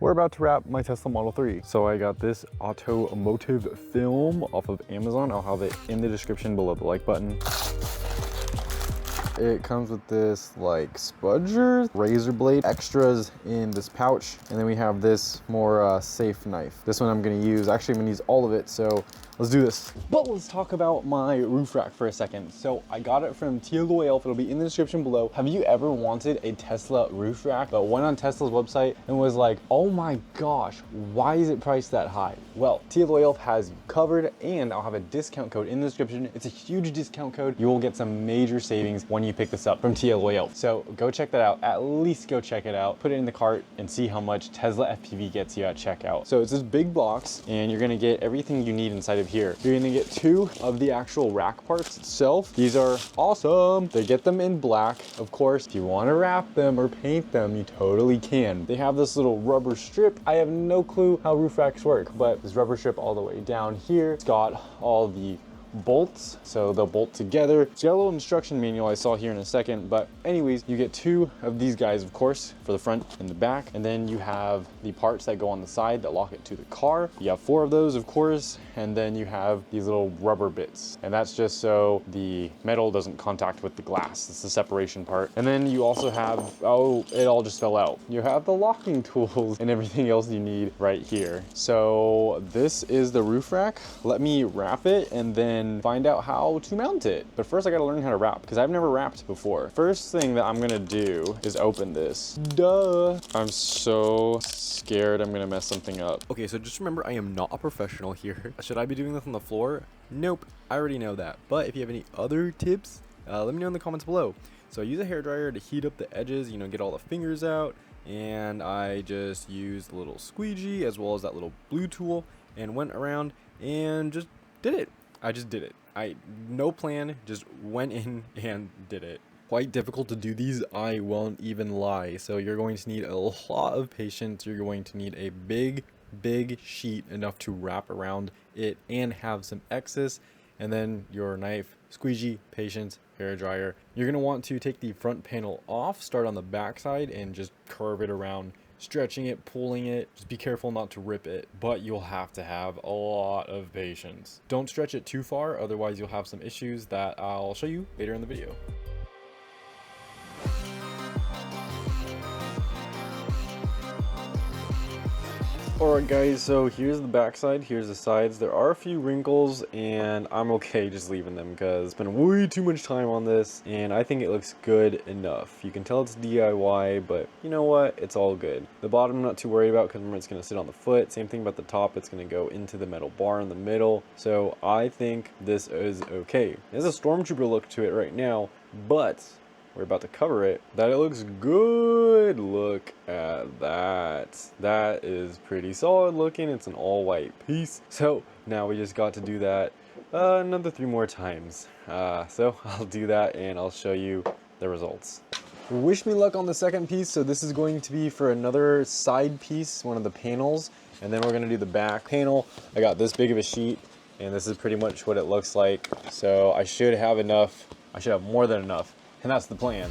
We're about to wrap my Tesla Model 3. So I got this automotive film off of Amazon. I'll have it in the description below the like button. It comes with this like spudger, razor blade, extras in this pouch, and then we have this more safe knife. This one I'm gonna use, actually I'm gonna use all of it, so let's do this. But let's talk about my roof rack for a second. So I got it from Tialloy Elf, it'll be in the description below. Have you ever wanted a Tesla roof rack, but went on Tesla's website and was like, oh my gosh, why is it priced that high? Well, Tialloy Elf has you covered, and I'll have a discount code in the description. It's a huge discount code. You will get some major savings when you pick this up from Tialloy Elf. So go check that out, at least go check it out. Put it in the cart and see how much Tesla FPV gets you at checkout. So it's this big box, and you're gonna get everything you need inside of here. You're gonna get 2 of the actual rack parts itself. These are awesome. They get them in black. Of course, if you wanna wrap them or paint them, you totally can. They have this little rubber strip. I have no clue how roof racks work, but this rubber strip all the way down here. It's got all the bolts, so they'll bolt together. It's got a little instruction manual I saw here in a second, but anyways, you get 2 of these guys, of course, for the front and the back, and then you have the parts that go on the side that lock it to the car. You have 4 of those, of course, and then you have these little rubber bits, and that's just so the metal doesn't contact with the glass. It's the separation part. And then you also have, oh, it all just fell out. You have the locking tools and everything else you need right here. So this is the roof rack. Let me wrap it and then find out how to mount it. But first I gotta learn how to wrap, because I've never wrapped before. First thing that I'm gonna do is open this. Duh. I'm so scared I'm gonna mess something up. Okay, so just remember, I am not a professional here. Should I be doing this on the floor? Nope, I already know that. But if you have any other tips, let me know in the comments below. So I use a hairdryer to heat up the edges, you know, get all the fingers out. And I just used a little squeegee as well as that little blue tool and went around and just did it. I just did it. No plan, just went in and did it. Quite difficult to do these, I won't even lie. So you're going to need a lot of patience. You're going to need a big sheet enough to wrap around it and have some excess. And then your knife, squeegee, patience, hair dryer. You're gonna want to take the front panel off, start on the back side and just curve it around, stretching it, pulling it. Just be careful not to rip it, but you'll have to have a lot of patience. Don't stretch it too far, otherwise you'll have some issues that I'll show you later in the video. Alright guys, so here's the back side, here's the sides. There are a few wrinkles and I'm okay just leaving them because I spent way too much time on this and I think it looks good enough. You can tell it's DIY, but you know what? It's all good. The bottom I'm not too worried about because remember it's going to sit on the foot. Same thing about the top, it's going to go into the metal bar in the middle. So I think this is okay. There's a Stormtrooper look to it right now, but we're about to cover it. That it looks good. Look at that. That is pretty solid looking. It's an all white piece. So now we just got to do that another 3 more times. So I'll do that and I'll show you the results. Wish me luck on the second piece. So this is going to be for another side piece, one of the panels, and then we're going to do the back panel. I got this big of a sheet and this is pretty much what it looks like. So I should have enough. I should have more than enough. And that's the plan.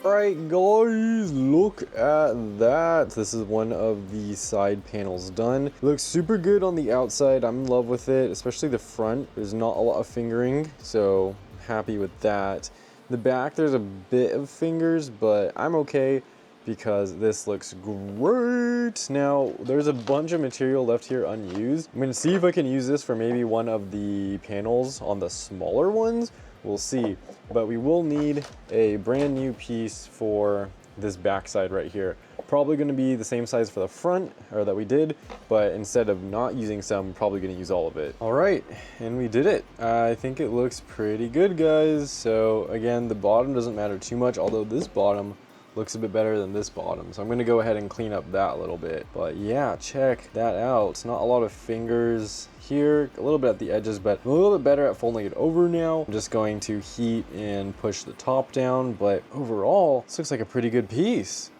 Alright guys, look at that. This is one of the side panels done. It looks super good on the outside. I'm in love with it, especially the front. There's not a lot of fingering, so I'm happy with that. The back, there's a bit of fingers, but I'm okay because this looks great. Now, there's a bunch of material left here unused. I'm gonna see if I can use this for maybe one of the panels on the smaller ones. We'll see, but we will need a brand new piece for this backside right here. Probably gonna be the same size for the front, or that we did, but instead of not using some, probably gonna use all of it. All right, and we did it. I think it looks pretty good, guys. So again, the bottom doesn't matter too much, although this bottom looks a bit better than this bottom. So I'm gonna go ahead and clean up that a little bit. But yeah, check that out. It's not a lot of fingers here, a little bit at the edges, but I'm a little bit better at folding it over now. I'm just going to heat and push the top down, but overall, this looks like a pretty good piece.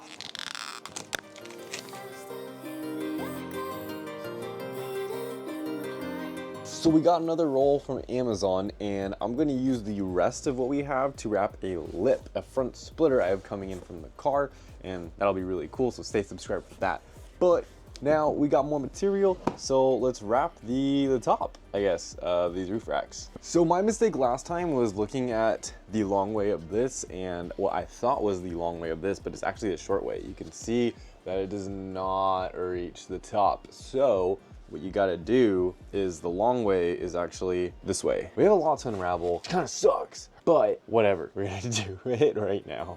So we got another roll from Amazon, and I'm gonna use the rest of what we have to wrap a lip, a front splitter I have coming in from the car, and that'll be really cool, so stay subscribed for that. But now we got more material, so let's wrap the top, I guess, of these roof racks. So my mistake last time was looking at the long way of this and what I thought was the long way of this, but it's actually a short way. You can see that it does not reach the top. So what you gotta do is the long way is actually this way. We have a lot to unravel, kind of sucks, but whatever, we're gonna do it right now.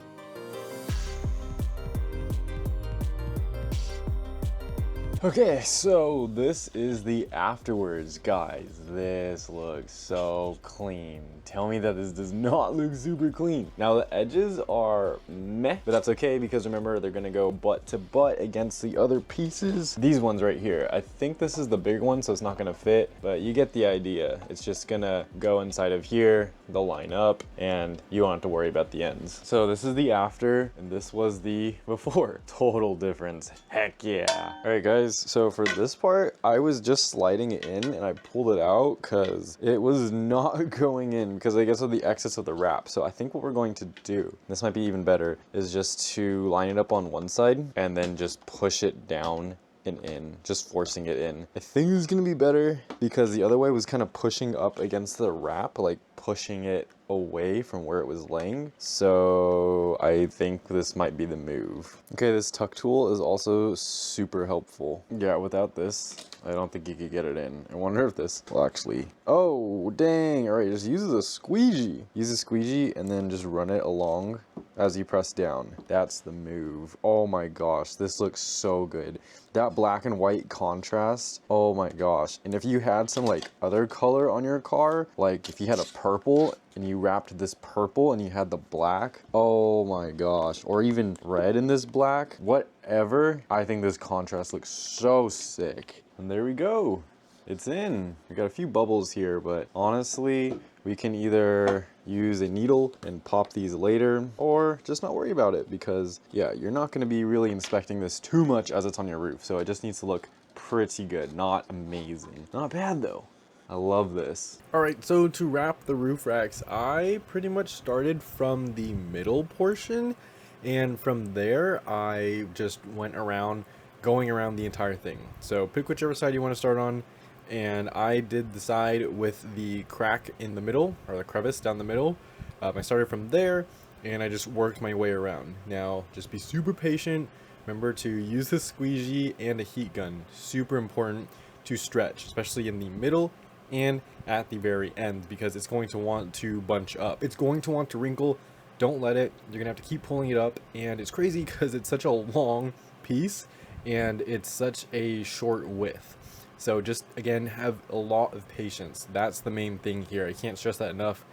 Okay, so this is the afterwards, guys. This looks so clean. Tell me that this does not look super clean. Now the edges are meh, but that's okay because remember they're gonna go butt to butt against the other pieces. These ones right here. I think this is the big one, so it's not gonna fit, but you get the idea. It's just gonna go inside of here, they'll line up, and you won't have to worry about the ends. So this is the after, and this was the before. Total difference, heck yeah. All right guys, so for this part, I was just sliding it in and I pulled it out because it was not going in because I guess of the excess of the wrap. So I think what we're going to do, this might be even better, is just to line it up on one side and then just push it down and in, just forcing it in. I think it's gonna be better because the other way was kind of pushing up against the wrap, like pushing it away from where it was laying. So I think this might be the move. Okay, this tuck tool is also super helpful. Yeah, without this, I don't think you could get it in. I wonder if this will actually, oh dang, all right, just use a squeegee. Use a squeegee and then just run it along as you press down. That's the move. Oh my gosh, this looks so good. That black and white contrast, oh my gosh. And if you had some like other color on your car, like if you had a purple and you wrapped this purple and you had the black, oh my gosh, or even red in this black, whatever, I think this contrast looks so sick. And there we go, it's in. We got a few bubbles here, but honestly, we can either use a needle and pop these later or just not worry about it because yeah, you're not going to be really inspecting this too much as it's on your roof. So it just needs to look pretty good, not amazing. Not bad though. I love this. All right, so to wrap the roof racks, I pretty much started from the middle portion, and from there I just went around, going around the entire thing. So pick whichever side you want to start on, and I did the side with the crack in the middle, or the crevice down the middle. I started from there, and I just worked my way around. Now, just be super patient. Remember to use the squeegee and a heat gun. Super important to stretch, especially in the middle and at the very end, because it's going to want to bunch up. It's going to want to wrinkle. Don't let it. You're gonna have to keep pulling it up, and it's crazy because it's such a long piece and it's such a short width. So just again, have a lot of patience. That's the main thing here. I can't stress that enough.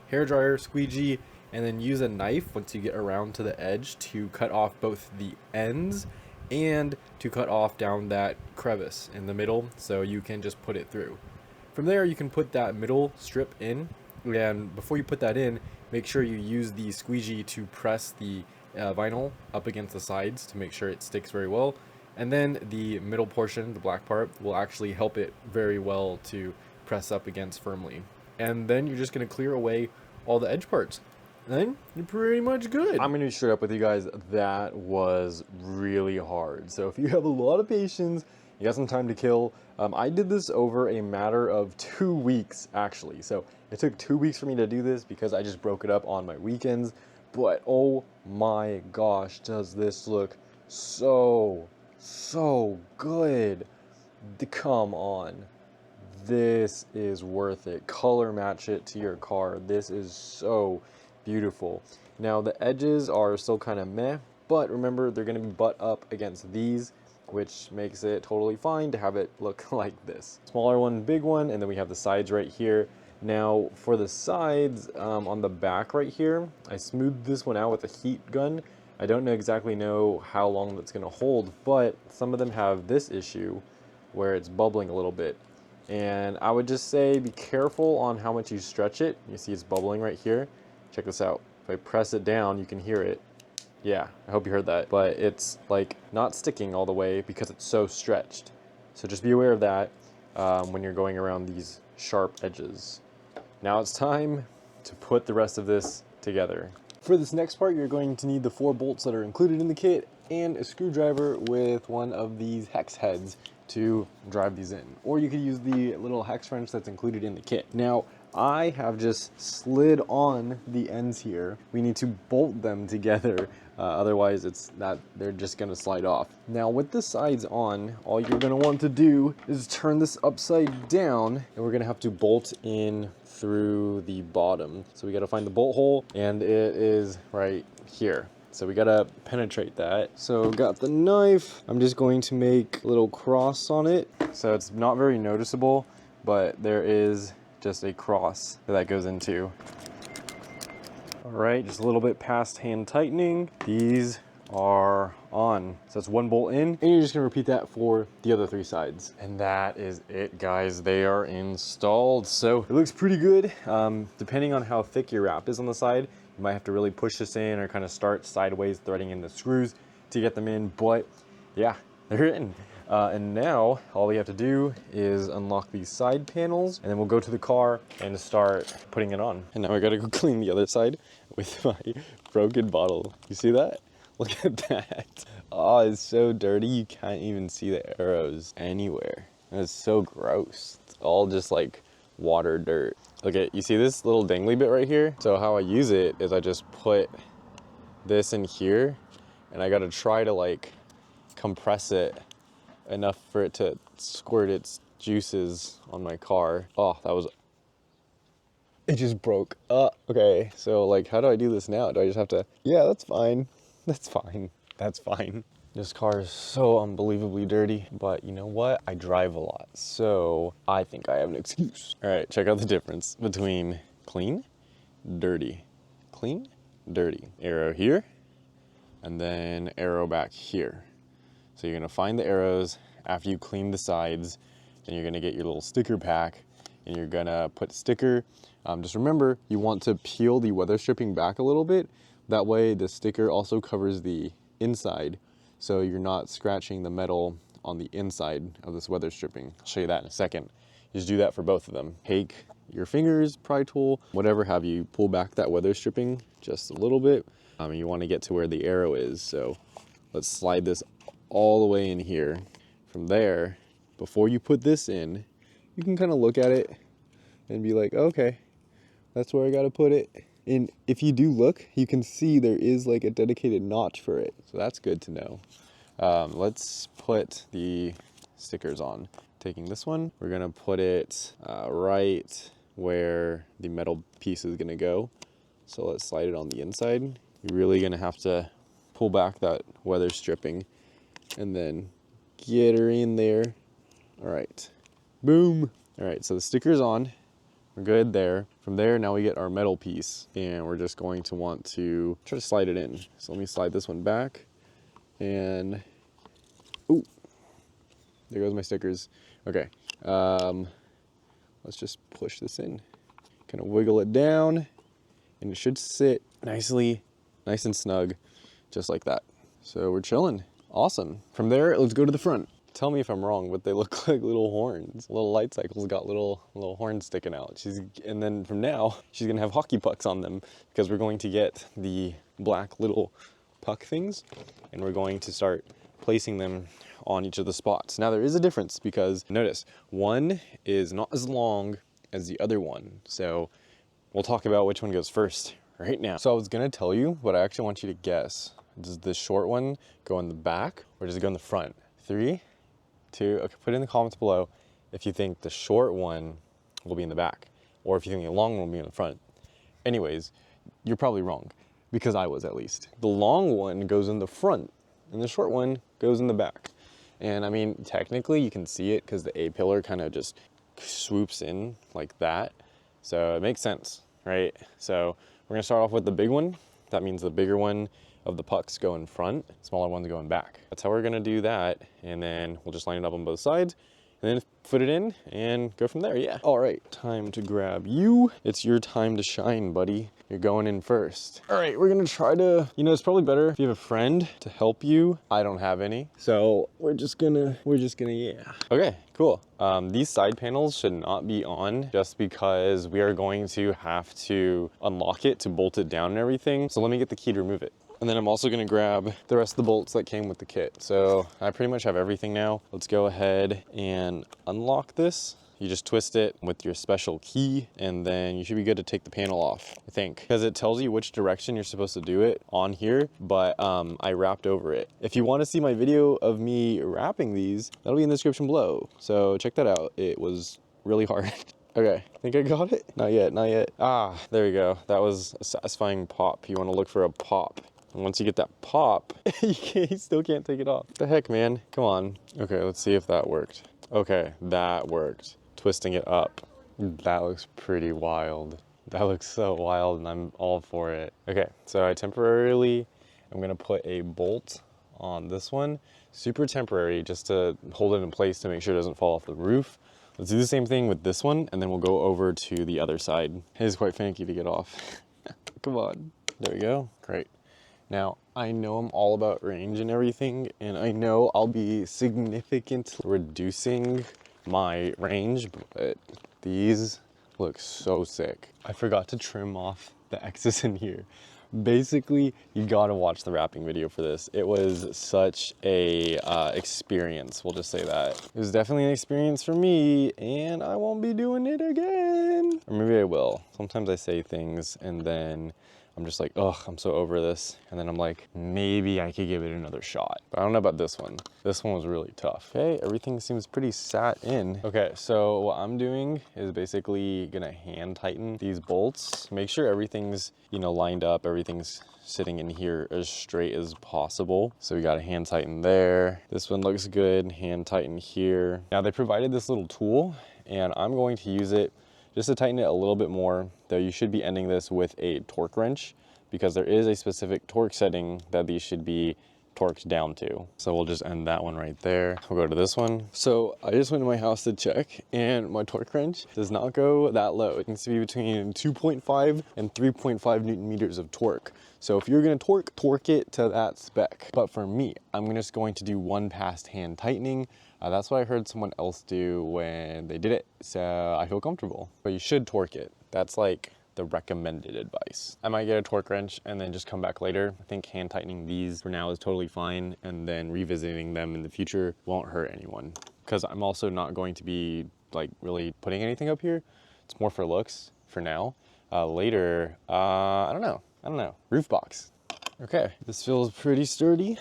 Hair dryer, squeegee, and then use a knife once you get around to the edge to cut off both the ends and to cut off down that crevice in the middle so you can just put it through. From there, you can put that middle strip in, and before you put that in, make sure you use the squeegee to press the vinyl up against the sides to make sure it sticks very well. And then the middle portion, the black part, will actually help it very well to press up against firmly. And then you're just going to clear away all the edge parts. And then you're pretty much good. I'm going to be straight up with you guys. That was really hard. So if you have a lot of patience, you got some time to kill. I did this over a matter of 2 weeks, actually. So it took 2 weeks for me to do this because I just broke it up on my weekends. But oh my gosh, does this look so good. Come on. This is worth it. Color match it to your car. This is so beautiful. Now the edges are still kind of meh, but remember they're going to be butt up against these, which makes it totally fine to have it look like this. Smaller one, big one, and then we have the sides right here. Now for the sides, on the back right here, I smoothed this one out with a heat gun. I don't exactly know how long that's going to hold, but some of them have this issue where it's bubbling a little bit. And I would just say be careful on how much you stretch it. You see it's bubbling right here. Check this out. If I press it down, you can hear it. Yeah, I hope you heard that. But it's like not sticking all the way because it's so stretched. So just be aware of that when you're going around these sharp edges. Now it's time to put the rest of this together. For this next part, you're going to need the 4 bolts that are included in the kit and a screwdriver with one of these hex heads to drive these in. Or you could use the little hex wrench that's included in the kit. Now, I have just slid on the ends here. We need to bolt them together, otherwise they're just gonna slide off. Now with the sides on, all you're gonna want to do is turn this upside down, and we're gonna have to bolt in through the bottom. So we gotta find the bolt hole, and it is right here. So we gotta penetrate that. So got the knife. I'm just going to make a little cross on it. So it's not very noticeable, but there is just a cross that goes into. All right, just a little bit past hand tightening. These are on. So that's 1 bolt in, and you're just gonna repeat that for the other 3 sides. And that is it, guys. They are installed. So it looks pretty good. Depending on how thick your wrap is on the side, you might have to really push this in or kind of start sideways threading in the screws to get them in, but yeah, they're in. And now all we have to do is unlock these side panels, and then we'll go to the car and start putting it on. And now I gotta go clean the other side with my broken bottle. You see that? Look at that. Oh, it's so dirty. You can't even see the arrows anywhere. And it's so gross. It's all just like water dirt. Okay, you see this little dangly bit right here? So how I use it is I just put this in here, and I gotta try to like compress it enough for it to squirt its juices on my car. Oh, it just broke. Okay, so like how do I do this now? Do I just have to, yeah, that's fine. That's fine. That's fine. This car is so unbelievably dirty, but you know what? I drive a lot, so I think I have an excuse. All right, check out the difference between clean, dirty, clean, dirty. Arrow here, and then arrow back here. So you're gonna find the arrows after you clean the sides, and you're gonna get your little sticker pack, and you're gonna put sticker. Just remember, you want to peel the weather stripping back a little bit. That way the sticker also covers the inside, so you're not scratching the metal on the inside of this weather stripping. I'll show you that in a second. You just do that for both of them. Take your fingers, pry tool, whatever have you, pull back that weather stripping just a little bit. You wanna get to where the arrow is, so let's slide this all the way in here. From there, before you put this in, you can kind of look at it and be like, okay, that's where I gotta put it. And if you do look, you can see there is like a dedicated notch for it. So that's good to know. Let's put the stickers on. Taking this one, we're gonna put it right where the metal piece is gonna go. So let's slide it on the inside. You're really gonna have to pull back that weather stripping and then get her in there. All right, boom. All right, so the sticker's on. We're good there. From there, now we get our metal piece, and we're just going to want to try to slide it in. So let me slide this one back, and ooh, there goes my stickers. Okay, let's just push this in. Kind of wiggle it down, and it should sit nicely, nice and snug, just like that. So we're chilling. Awesome. From there, let's go to the front. Tell me if I'm wrong, but they look like little horns. Little light cycles got little horns sticking out. And then from now, she's gonna have hockey pucks on them, because we're going to get the black little puck things, and we're going to start placing them on each of the spots. Now there is a difference, because notice, one is not as long as the other one. So we'll talk about which one goes first right now. So I was gonna tell you, but I actually want you to guess. Does the short one go in the back, or does it go in the front? 3, 2, okay, put it in the comments below if you think the short one will be in the back, or if you think the long one will be in the front. Anyways, you're probably wrong, because I was at least. The long one goes in the front, and the short one goes in the back. And I mean, technically you can see it because the A-pillar kind of just swoops in like that. So it makes sense, right? So we're gonna start off with the big one. That means the bigger one of the pucks go in front, smaller ones go in back. That's how we're gonna do that, and then we'll just line it up on both sides, and then fit it in and go from there. Yeah. All right, time to grab you. It's your time to shine, buddy. You're going in first. All right, we're gonna try to, you know, it's probably better if you have a friend to help you. I don't have any, so we're just gonna, yeah. Okay, cool. These side panels should not be on just because we are going to have to unlock it to bolt it down and everything. So let me get the key to remove it. And then I'm also gonna grab the rest of the bolts that came with the kit. So I pretty much have everything now. Let's go ahead and unlock this. You just twist it with your special key and then you should be good to take the panel off, I think. Because it tells you which direction you're supposed to do it on here, but I wrapped over it. If you wanna see my video of me wrapping these, that'll be in the description below. So check that out. It was really hard. Okay, I think I got it. Not yet, not yet. Ah, there we go. That was a satisfying pop. You wanna look for a pop. And once you get that pop, you still can't take it off. What the heck, man? Come on. Okay, let's see if that worked. Okay, that worked. Twisting it up. That looks pretty wild. That looks so wild and I'm all for it. Okay, so I'm gonna put a bolt on this one. Super temporary, just to hold it in place to make sure it doesn't fall off the roof. Let's do the same thing with this one and then we'll go over to the other side. It is quite finicky to get off. Come on. There we go, great. Now, I know I'm all about range and everything, and I know I'll be significantly reducing my range, but these look so sick. I forgot to trim off the X's in here. Basically, you gotta watch the wrapping video for this. It was such a experience, we'll just say that. It was definitely an experience for me, and I won't be doing it again. Or maybe I will. Sometimes I say things and then I'm just like, ugh, I'm so over this. And then I'm like, maybe I could give it another shot. But I don't know about this one. This one was really tough. Okay, everything seems pretty sat in. Okay, so what I'm doing is basically gonna hand tighten these bolts. Make sure everything's, you know, lined up, everything's sitting in here as straight as possible. So we got a hand tighten there. This one looks good, hand tighten here. Now they provided this little tool and I'm going to use it just to tighten it a little bit more, though you should be ending this with a torque wrench because there is a specific torque setting that these should be torqued down to. So we'll just end that one right there. We'll go to this one. So I just went to my house to check and my torque wrench does not go that low. It needs to be between 2.5 and 3.5 Newton meters of torque. So if you're gonna torque it to that spec. But for me, I'm just going to do one pass hand tightening. That's what I heard someone else do when they did it. So I feel comfortable, but you should torque it. That's like the recommended advice. I might get a torque wrench and then just come back later. I think hand tightening these for now is totally fine, and then revisiting them in the future won't hurt anyone. Because I'm also not going to be like really putting anything up here. It's more for looks for now. Later, I don't know, roof box. Okay, this feels pretty sturdy.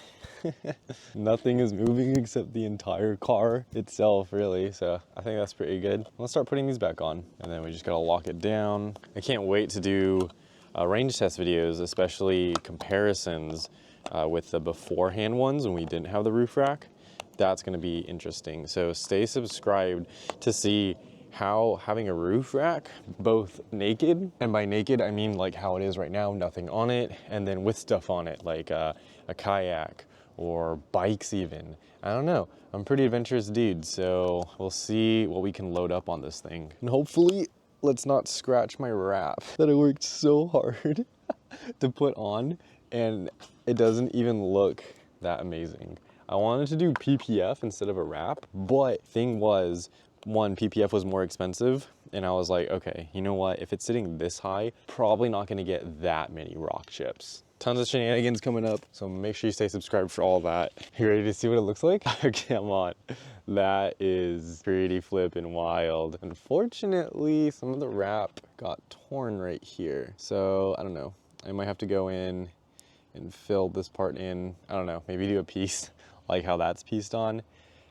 Nothing is moving except the entire car itself, really. So I think that's pretty good. Let's start putting these back on, and then we just gotta lock it down. I can't wait to do range test videos, especially comparisons with the beforehand ones when we didn't have the roof rack. That's gonna be interesting. So stay subscribed to see how having a roof rack, both naked, and by naked I mean like how it is right now, nothing on it, and then with stuff on it, like a kayak or bikes even. I don't know, I'm a pretty adventurous dude, so we'll see what we can load up on this thing. And hopefully, let's not scratch my wrap that I worked so hard to put on, and it doesn't even look that amazing. I wanted to do PPF instead of a wrap, but thing was, one, PPF was more expensive, and I was like, okay, you know what? If it's sitting this high, probably not gonna get that many rock chips. Tons of shenanigans coming up, so make sure you stay subscribed for all that. You ready to see what it looks like? Come on. That is pretty flippin' wild. Unfortunately, some of the wrap got torn right here. So, I don't know. I might have to go in and fill this part in. I don't know, maybe do a piece like how that's pieced on,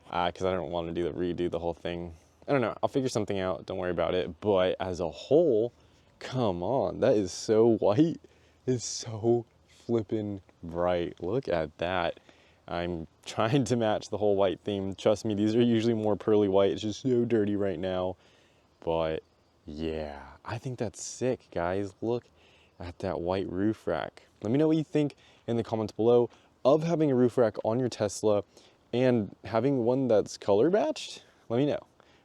because I don't want to redo the whole thing. I don't know, I'll figure something out, don't worry about it. But as a whole, come on, that is so white. It's so flippin' bright. Look at that. I'm trying to match the whole white theme. Trust me, these are usually more pearly white. It's just so dirty right now. But yeah, I think that's sick, guys. Look at that white roof rack. Let me know what you think in the comments below of having a roof rack on your Tesla and having one that's color matched. let me know.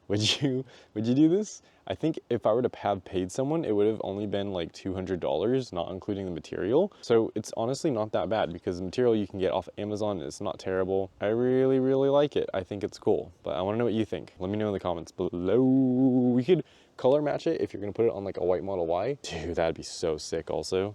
Would you do this? I think if I were to have paid someone, it would have only been like $200, not including the material. So it's honestly not that bad because the material you can get off Amazon, it's not terrible. I really, really like it. I think it's cool, but I wanna know what you think. Let me know in the comments below. We could color match it if you're gonna put it on like a white Model Y. Dude, that'd be so sick also.